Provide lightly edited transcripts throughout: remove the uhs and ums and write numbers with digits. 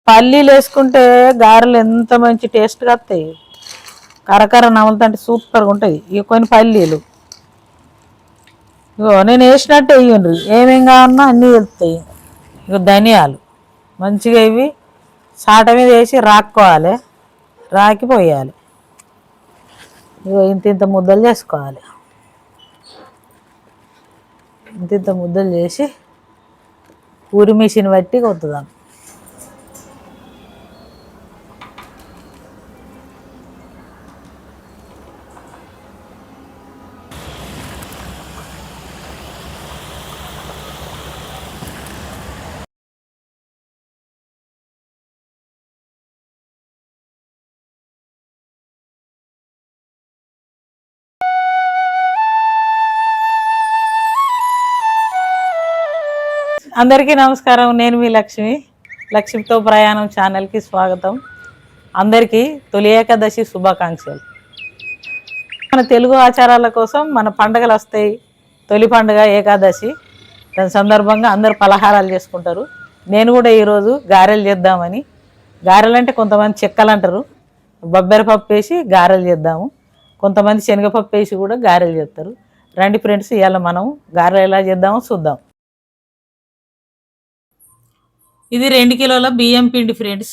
పల్లీలు వేసుకుంటే గారెలు ఎంత మంచి టేస్ట్గా వస్తాయి. కరకర నమలుతుంటే సూపర్గా ఉంటాయి. ఇక కొన్ని పల్లీలు ఇగో నేను వేసినట్టు వేయండి, ఏమేం కావాలన్నా అన్నీ వెళ్తాయి. ఇక ధనియాలు మంచిగా ఇవి సాట మీద వేసి రాక్కోవాలి, రాకి పోయాలి. ఇగో ఇంత ముద్దలు చేసుకోవాలి. ఇంత ముద్దలు చేసి ఊరి మిషన్ బట్టి కొట్టుదాం. అందరికీ నమస్కారం. నేను మీ లక్ష్మితో ప్రయాణం ఛానల్కి స్వాగతం. అందరికీ తొలి ఏకాదశి శుభాకాంక్షలు. మన తెలుగు ఆచారాల కోసం మన పండుగలు వస్తాయి. తొలి పండుగ ఏకాదశి, దాని సందర్భంగా అందరు పలహారాలు చేసుకుంటారు. నేను కూడా ఈరోజు గారెలు చేద్దామని, గారెలు అంటే కొంతమంది చెక్కలు అంటారు, బొబ్బెరపప్పు వేసి గారెలు చేద్దాము, కొంతమంది శనగపప్పు వేసి కూడా గారెలు చేస్తారు. రండి ఫ్రెండ్స్, ఇవాళ మనం గారెలు ఎలా చేద్దామో చూద్దాం. ఇది 2 కిలోల బియ్యం పిండి ఫ్రెండ్స్.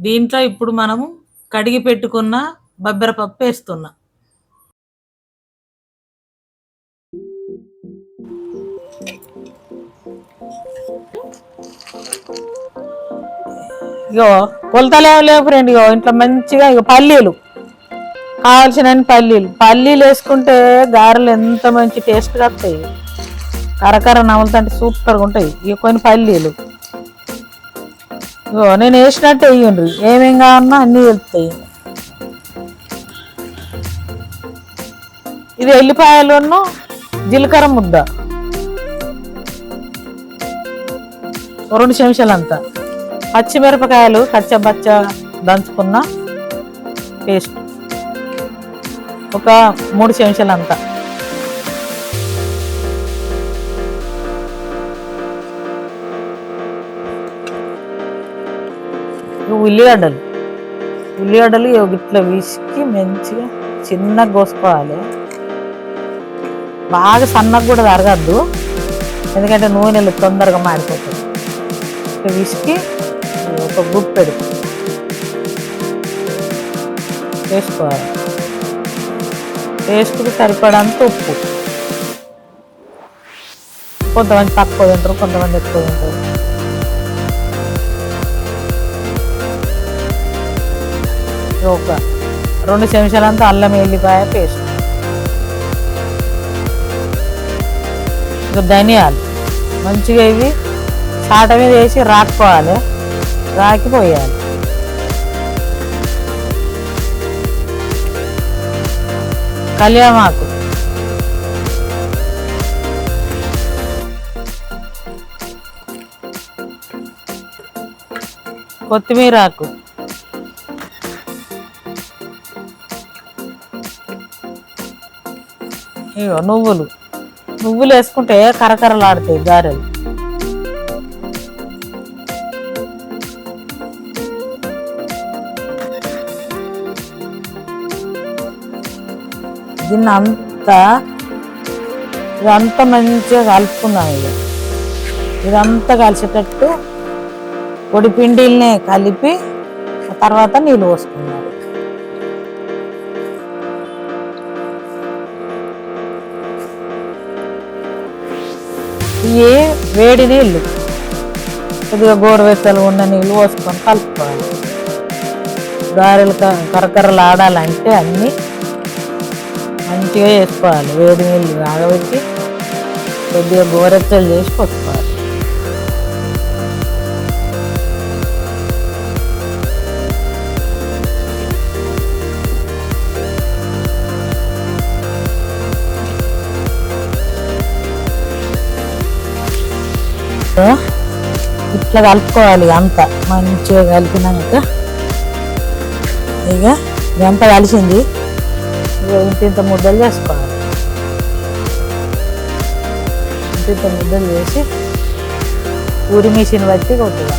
దీంట్లో ఇప్పుడు మనము కడిగి పెట్టుకున్న బొబ్బెరపప్పు వేస్తున్నా. ఇగో కొలతలేవు ఫ్రెండ్. ఇగో ఇంట్లో మంచిగా ఇక పల్లీలు కావాల్సిన పల్లీలు వేసుకుంటే గారెలు ఎంత మంచి టేస్ట్గా వస్తాయి. కరకర నమలుతుంటే సూపర్గా ఉంటాయి. ఇక కొన్ని పల్లీలు ఇగో నేను వేసినట్టు వేయండి, ఏమేం కావాలన్నా అన్నీ వెళ్తాయి. ఇది ఎల్లిపాయలను జీలకర్ర ముద్ద 2 చెంచాలంతా, పచ్చిమిరపకాయలు కచ్చబచ్చ దంచుకున్న పేస్ట్ ఒక 3 చెంచాలంతా, ఉల్లిగడ్డలు ఇట్లా విసికి మంచిగా చిన్నగా కోసుకోవాలి. బాగా సన్నగా కూడా తరగద్దు, ఎందుకంటే నూనెలు తొందరగా మాడిపోతుంది. విసికి ఒక గుప్పెడు వేసుకోవాలి. టేస్ట్కి సరిపడంత ఉప్పు. కొంతమంది తక్కువ తింటారు, కొంతమంది ఎక్కువ తింటారు. ఒక 2 చెంచాలంతా అల్లం ఎల్లిపాయ పేస్ట్. ధనియాలు మంచిగా ఇవి సాట మీద వేసి రాక్కోవాలి, రాకి పోయాలి. కళ్యామాకు, కొత్తిమీర ఆకు, ఇగో నువ్వులు వేసుకుంటే కరకరలాడుతాయి గారెలు. ఇదంతా మంచిగా కలుపుకున్నాం. ఇదంతా కలిసేటట్టు పొడి పిండిల్నే కలిపి తర్వాత నీళ్ళు పోసుకున్నాం. ఇవి వేడి నీళ్ళు కొద్దిగా గోరువెచ్చలు ఉన్న నీళ్ళు పోసుకొని కలుపుకోవాలి. గారెలు కరకరలు ఆడాలంటే అన్నీ మంచిగా వేసుకోవాలి. వేడి నీళ్ళు కాగబెట్టి కొద్దిగా గోరెచ్చలు చేసి పోసుకోవాలి. ఇట్లా కలుపుకోవాలి. అంతా మంచిగా కలిపినాక ఇక ఇదంతా కలిసింది. ఇంత ముద్దలు చేసుకోవాలి. ఇంత ముద్దలు చేసి ఊరి మిషన్ బట్టి కొట్టుగా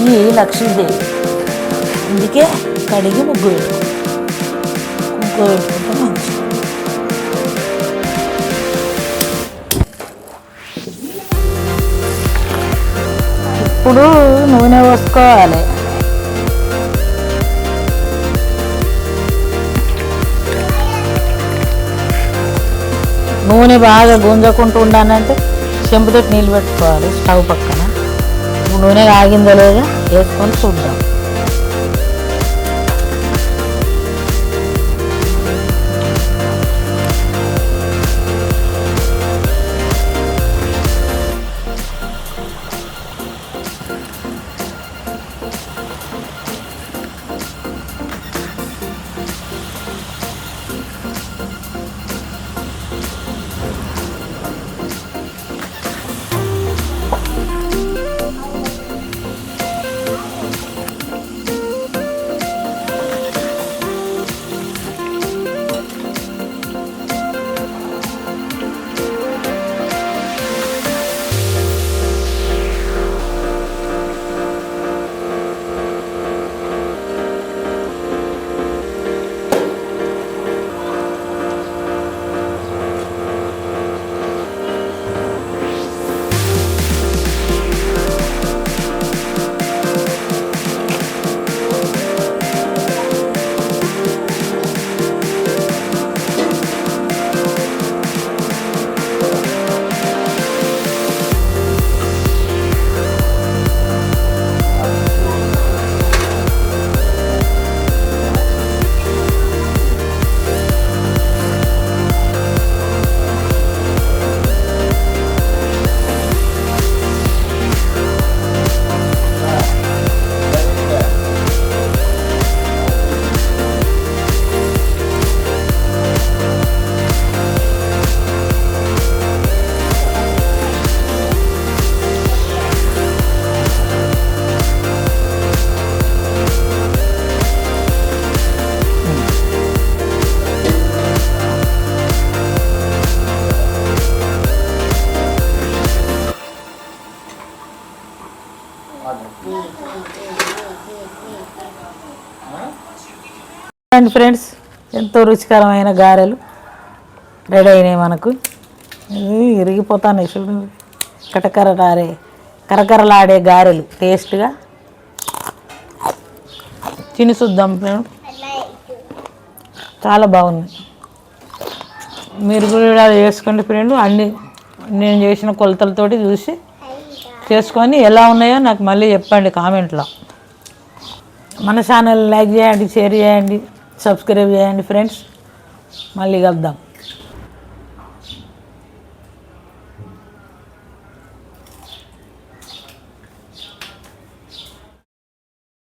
చెయ్యి లక్ష్మీదేవి, అందుకే కడిగి ముగ్గు పెట్టుకో, కుంకుమ పెట్టుకుంటే మంచిది. ఇప్పుడు నూనె పోసుకోవాలి. నూనె బాగా గుంజకుంటూ ఉండాలంటే చెంపుతో నీళ్ళు పెట్టుకోవాలి స్టవ్ పక్కన. నూనె ఆగిందో లేదో వేసుకొని చూద్దాం. ఫ్రెండ్స్, ఎంతో రుచికరమైన గారెలు రెడీ అయినాయి మనకు. ఇరిగిపోతాయి చూడు, కరకరలాడే గారెలు టేస్ట్గా తిని చూద్దాం ఫ్రెండ్. చాలా బాగుంది. మీరు కూడా చేసుకోండి ఫ్రెండ్. అన్నీ నేను చేసిన కొలతలతోటి చూసి చేసుకొని ఎలా ఉన్నాయో నాకు మళ్ళీ చెప్పండి కామెంట్లో. మన ఛానల్ లైక్ చేయండి, షేర్ చేయండి, సబ్స్క్రైబ్ చేయండి ఫ్రెండ్స్. మళ్ళీ కలుద్దాం.